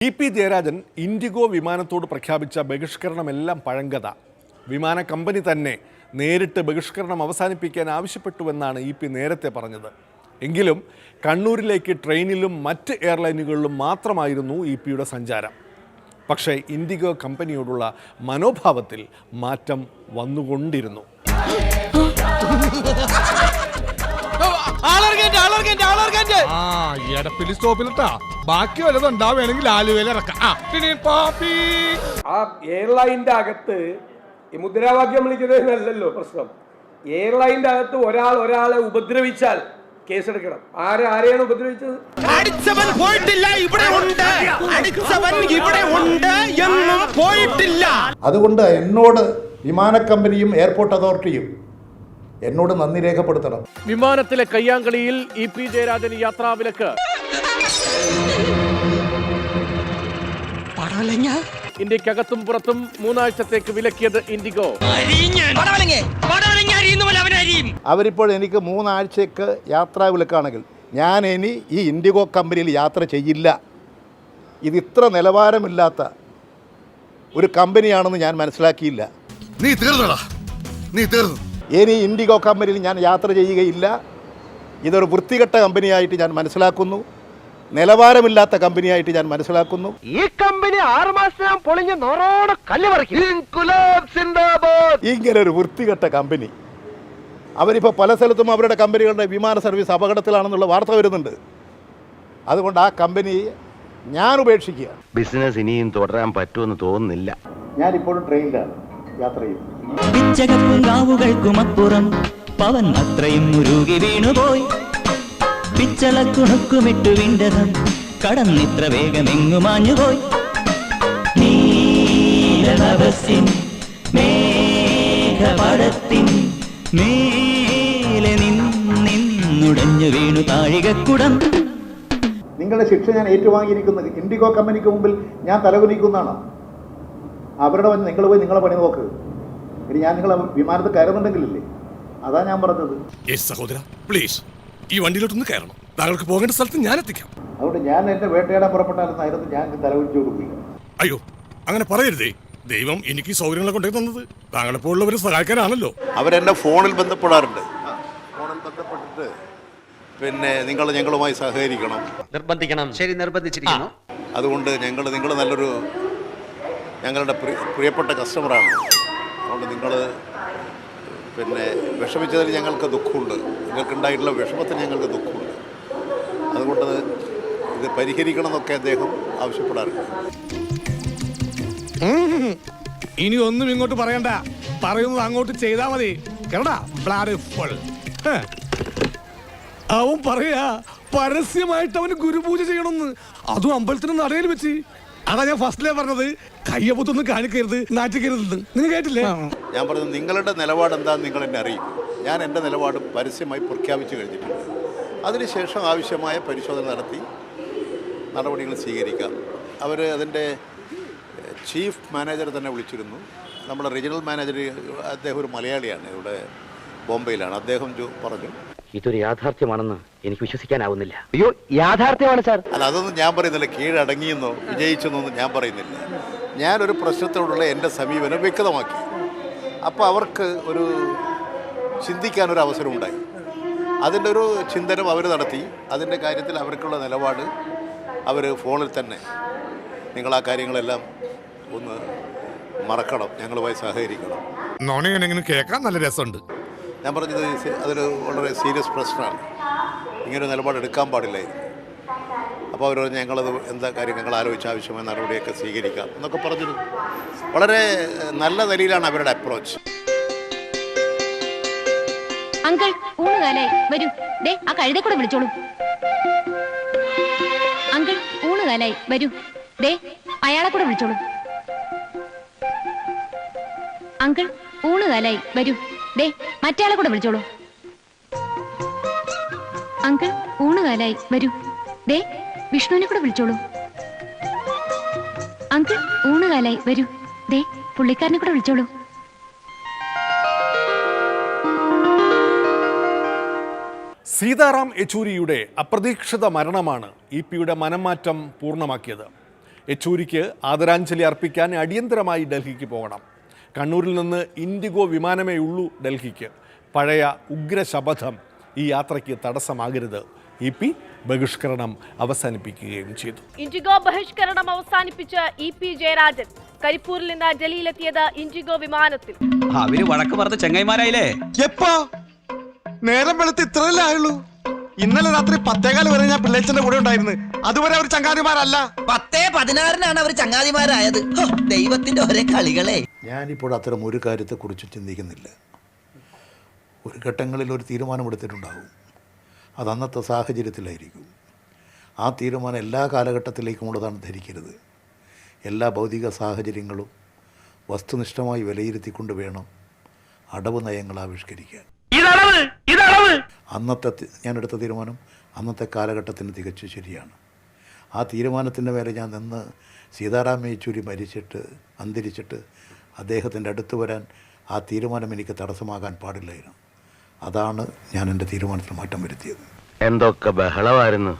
EP. Jayarajan IndiGo വിമാനത്തോട് പ്രഖ്യാപിച്ച ബഹിഷ്കരണമെല്ലാം പഴങ്കഥ. വിമാന company തന്നെ നേരിട്ട് ബഹിഷ്കരണം അവസാനിപ്പിക്കാൻ ആവശ്യപ്പെട്ടുവെന്നാണ് ഇ.പി. നേരത്തെ പറഞ്ഞത്. എങ്കിലും കണ്ണൂരിലേക്ക് ട്രെയിനിലും മറ്റ് എയർലൈനുകളിലും മാത്രമായിരുന്നു ഇ.പിയുടെ സഞ്ചാരം. പക്ഷേ ഇൻഡിഗോ കമ്പനിയോടുള്ള മനോഭാവത്തിൽ മാറ്റം വന്നുകൊണ്ടിരുന്നു. ബാക്കി വല്ലതുണ്ടാവുകയാണെങ്കിൽ ആലുവയിൽ ഇറക്കാം. ആ എയർലൈൻ്റെ അകത്ത് ഈ മുദ്രാവാക്യം വിളിക്കുന്നതിനല്ലല്ലോ പ്രശ്നം. എയർലൈൻ്റെ അകത്ത് ഒരാളെ ഉപദ്രവിച്ചാൽ കേസെടുക്കണം. ആരെയാണ് ഉപദ്രവിച്ചത്? അടിച്ചവൻ പോയിട്ടില്ല, ഇവിടെ ഉണ്ട്. അടിച്ചവൻ ഇവിടെ ഉണ്ട് എന്നും പോയിട്ടില്ല. അതുകൊണ്ട് എന്നോട് വിമാന കമ്പനിയും എയർപോർട്ട് അതോറിറ്റിയും എന്നോട് നന്ദി രേഖപ്പെടുത്തണം. വിമാനത്തിലെ കയ്യാങ്കളിയിൽ ഇ.പി. ജയരാജൻ യാത്രാവിലക്ക്. ഇന്ത്യക്കകത്തും പുറത്തും 3 ആഴ്ചത്തേക്ക് വിലക്കിയത് ഇൻഡിഗോ. അവരിപ്പോൾ എനിക്ക് 3 ആഴ്ചയ്ക്ക് യാത്രാ വിലക്കാണെങ്കിൽ ഞാൻ ഇനി ഈ ഇൻഡിഗോ കമ്പനിയിൽ യാത്ര ചെയ്യില്ല. ഇത് ഇത്ര നിലവാരമില്ലാത്ത ഒരു കമ്പനിയാണെന്ന് ഞാൻ മനസ്സിലാക്കിയില്ല. നീ തീർന്നടാ, നീ തീർന്നു. ഇനി ഇൻഡിഗോ കമ്പനിയിൽ ഞാൻ യാത്ര ചെയ്യുകയില്ല. ഇതൊരു വൃത്തികെട്ട കമ്പനിയായിട്ട് ഞാൻ മനസ്സിലാക്കുന്നു. നിലവാരമില്ലാത്ത കമ്പനിയായിട്ട് ഞാൻ മനസ്സിലാക്കുന്നു. ഈ കമ്പനി 6 മാസം പൊളിഞ്ഞ് നോറോടെ കല്ല് പറിക്കും. ഇങ്ങനെ ഒരു വൃത്തികെട്ട കമ്പനി, അവരിപ്പോൾ പല സ്ഥലത്തും അവരുടെ കമ്പനികളുടെ വിമാന സർവീസ് അപകടത്തിലാണെന്നുള്ള വാർത്ത വരുന്നുണ്ട്. അതുകൊണ്ട് ആ കമ്പനി ഞാൻ ഉപേക്ഷിക്കുക. ബിസിനസ് ഇനിയും തുടരാൻ പറ്റുമെന്ന് തോന്നുന്നില്ല. ഞാനിപ്പോഴും ട്രെയിനിലാണ് യാത്ര ചെയ്യുന്നത്. പിച്ചകപ്പുങ്കാവുകൾക്കുമപ്പുറം പവൻ അത്രയും മുരുകി വീണുപോയി. പിച്ചളക്കുണുക്കുമിട്ടു വിണ്ടതം കടന്നിത്ര വേഗമെങ്ങുമാഞ്ഞുപോയി. നീലനഭസിൻ മേഘപടത്തിൻ മേലെ നിന്നുടഞ്ഞു വീണു താഴികക്കുടം. നിങ്ങളുടെ ശിക്ഷ ഞാൻ ഏറ്റുവാങ്ങിയിരിക്കുന്നത് ഇൻഡിഗോ കമ്പനിക്ക് മുമ്പിൽ ഞാൻ തലകുനിക്കുന്നതാണ്. അവരുടെ നിങ്ങൾ പോയി നിങ്ങളെ പണി നോക്ക്. ഇനി ഞാൻ നിങ്ങളെ വിമാനത്തിൽ കയറുന്നുണ്ടെങ്കിലല്ലേ, അതാ ഞാൻ പറഞ്ഞത്. സഹോദര പ്ലീസ്, ഈ വണ്ടിയിലോട്ടൊന്ന് കയറണം. താങ്കൾക്ക് പോകേണ്ട സ്ഥലത്ത് ഞാൻ എത്തിക്കാം. അതുകൊണ്ട് ഞാൻ എന്റെ വേട്ടയാടാൻ പുറപ്പെട്ടാലും ഞാൻ തലകുനിച്ചു കൊടുക്കില്ല. അയ്യോ, അങ്ങനെ പറയരുതേ. ദൈവം എനിക്ക് സൗകര്യങ്ങളെ കൊണ്ടേ തന്നത് താങ്കളെപ്പോലുള്ളവരെ സഹായിക്കാനാണല്ലോ. അവരെന്നെ ഫോണിൽ ബന്ധപ്പെടാറുണ്ട്. ഫോണിൽ ബന്ധപ്പെട്ടിട്ട് പിന്നെ നിങ്ങൾ ഞങ്ങളുമായി സഹകരിക്കണം, നിർബന്ധിക്കണം. ശരി, നിർബന്ധിച്ചിരിക്കുന്നു. അതുകൊണ്ട് നിങ്ങൾ നല്ലൊരു ഞങ്ങളുടെ പ്രിയപ്പെട്ട കസ്റ്റമറാണ്. അതുകൊണ്ട് നിങ്ങൾ പിന്നെ വിഷമിച്ചതിൽ ഞങ്ങൾക്ക് ദുഃഖമുണ്ട്. നിങ്ങൾക്കുണ്ടായിട്ടുള്ള വിഷമത്തിന് ഞങ്ങൾക്ക് ദുഃഖമുണ്ട്. അതുകൊണ്ട് ഇത് പരിഹരിക്കണം എന്നൊക്കെ അദ്ദേഹം ആവശ്യപ്പെടാറുണ്ട്. ഇനി ഒന്നും ഇങ്ങോട്ട് പറയണ്ട, പറയുന്നത് അങ്ങോട്ട് ചെയ്താ മതി. കേരടാ ബ്ലാഡ് ഫുൾ. അവൻ പറയാ പരസ്യമായിട്ട് അവന് ഗുരുപൂജ ചെയ്യണമെന്ന്, അതും അമ്പലത്തിന് നടയിൽ വെച്ച്. അതാ ഞാൻ ഫസ്റ്റിലേ പറഞ്ഞത്, കയ്യപ്പൊത്തൊന്നും കാണിക്കരുത്, നാറ്റിക്കരുത്. നിങ്ങൾ കേട്ടില്ലേ? ഞാൻ പറഞ്ഞത് നിങ്ങളുടെ നിലപാട് എന്താണെന്ന് നിങ്ങൾ എന്നെ അറിയും. ഞാൻ എൻ്റെ നിലപാട് പരസ്യമായി പ്രഖ്യാപിച്ചു കഴിഞ്ഞിട്ടുണ്ട്. അതിനുശേഷം ആവശ്യമായ പരിശോധന നടത്തി നടപടികൾ സ്വീകരിക്കാം. അവർ അതിൻ്റെ ചീഫ് മാനേജർ തന്നെ വിളിച്ചിരുന്നു. നമ്മുടെ റീജിയണൽ മാനേജർ, അദ്ദേഹം ഒരു മലയാളിയാണ്, ഇവിടെ ബോംബെയിലാണ്. അദ്ദേഹം പറഞ്ഞു ഇതൊരു യാഥാർത്ഥ്യമാണെന്ന് എനിക്ക് വിശ്വസിക്കാനാവുന്നില്ല. അയ്യോ, യാഥാർത്ഥ്യമാണ് സാർ. അല്ല, അതൊന്നും ഞാൻ പറയുന്നില്ല. കീഴടങ്ങിയെന്നോ വിജയിച്ചെന്നൊന്നും ഞാൻ പറയുന്നില്ല. ഞാനൊരു പ്രശ്നത്തോടുള്ള എൻ്റെ സമീപനം വ്യക്തമാക്കി. അപ്പോൾ അവർക്ക് ഒരു ചിന്തിക്കാനൊരു അവസരമുണ്ടായി. അതിൻ്റെ ഒരു ചിന്തനം അവർ നടത്തി. അതിൻ്റെ കാര്യത്തിൽ അവർക്കുള്ള നിലപാട് അവർ ഫോണിൽ തന്നെ, നിങ്ങൾ ആ കാര്യങ്ങളെല്ലാം ഒന്ന് മറക്കണം, ഞങ്ങളുമായി സഹകരിക്കണം. നോണിങ്ങനെ കേൾക്കാൻ നല്ല രസമുണ്ട്. ഞാൻ പറഞ്ഞത് അതൊരു വളരെ സീരിയസ് പ്രശ്നമാണ്, ഇങ്ങനൊരു നിലപാടെടുക്കാൻ പാടില്ലായിരുന്നു. അപ്പോൾ അവർ ഞങ്ങളത് എന്താ കാര്യം, ഞങ്ങൾ ആലോചിച്ച് ആവശ്യമായ നടപടിയൊക്കെ സ്വീകരിക്കാം എന്നൊക്കെ പറഞ്ഞിരുന്നു. വളരെ നല്ല നിലയിലാണ് അവരുടെ അപ്രോച്ച്. അങ്കിൾ ഊണുകാലായി വരൂ. ദേ ആ കഴുതേ കൂടെ വിളിച്ചോളൂ. അങ്കിൾ ഊണുകാലായി വരൂ. ദേ അയാളെ കൂടെ വിളിച്ചോളൂ. അങ്കിൾ ഊണുകാലായി വരൂ. ദേ മറ്റേയാളെ കൂടെ വിളിച്ചോളൂ. അങ്കിൾ ഊണുകാലായി വരൂ. ദേ വിഷ്ണുവിനെ കൂടെ വിളിച്ചോളൂ. അങ്കിൾ ഊണുകാലായി വരൂ. ദേ പുള്ളിക്കാരനെ കൂടെ വിളിച്ചോളൂ. സീതാറാം യെച്ചൂരിയുടെ അപ്രതീക്ഷിത മരണമാണ് ഇ.പിയുടെ മനംമാറ്റം പൂർണ്ണമാക്കിയത്. യെച്ചൂരിക്ക് ആദരാഞ്ജലി അർപ്പിക്കാൻ അടിയന്തരമായി ഡൽഹിക്ക് പോകണം. കണ്ണൂരിൽ നിന്ന് ഇൻഡിഗോ വിമാനമേ ഉള്ളൂ ഡൽഹിക്ക്. പഴയ ഉഗ്രശപഥം ഈ യാത്രയ്ക്ക് തടസ്സമാകരുത്. EP ബഹിഷ്കരണം അവസാനിപ്പിക്കുകയും ചെയ്തു. ഇൻഡിഗോ ബഹിഷ്കരണം അവസാനിപ്പിച്ച് EP ജയരാജൻ കരിപ്പൂരിൽ നിന്ന് ഡൽഹിയിലെത്തിയത് ഇൻഡിഗോ വിമാനത്തിൽ. അവര് വഴക്ക് പറഞ്ഞ ചെങ്ങൈമാരായില്ലേ? എപ്പോ നേരം വെളുത്ത് ഇത്രയല്ലേ ആയുള്ളൂ? ഇന്നലെ രാത്രി 10:15 വരെ ഞാൻ പിള്ളേച്ചന്റെ കൂടെ ഉണ്ടായിരുന്നു. അതുവരെ അവർ ചങ്ങാതിമാരല്ല. 10:16 അവർ ചങ്ങാതിമാരായത്. ദൈവത്തിന്റെ ഒരേ കളികളെ. ഞാനിപ്പോൾ അത്തരം ഒരു കാര്യത്തെക്കുറിച്ച് ചിന്തിക്കുന്നില്ല. ഒരു ഘട്ടങ്ങളിൽ ഒരു തീരുമാനമെടുത്തിട്ടുണ്ടാകും. അത് അന്നത്തെ സാഹചര്യത്തിലായിരിക്കും. ആ തീരുമാനം എല്ലാ കാലഘട്ടത്തിലേക്കും ഉള്ളതാണ് ധരിക്കരുത്. എല്ലാ ഭൗതിക സാഹചര്യങ്ങളും വസ്തുനിഷ്ഠമായി വിലയിരുത്തിക്കൊണ്ട് വേണം അടവ് നയങ്ങൾ ആവിഷ്കരിക്കാൻ. ഞാനെടുത്ത തീരുമാനം അന്നത്തെ കാലഘട്ടത്തിന് തികച്ചു ശരിയാണ്. ആ തീരുമാനത്തിൻ്റെ മേലെ ഞാൻ നിന്ന് സീതാറാം യെച്ചൂരി അന്തരിച്ചിട്ട് അദ്ദേഹത്തിൻ്റെ അടുത്ത് വരാൻ ആ തീരുമാനം എനിക്ക് തടസ്സമാകാൻ പാടില്ലായിരുന്നു. അതാണ് ഞാൻ എൻ്റെ തീരുമാനത്തിൽ മാറ്റം വരുത്തിയത്. എന്തൊക്കെ ബഹളമായിരുന്നു.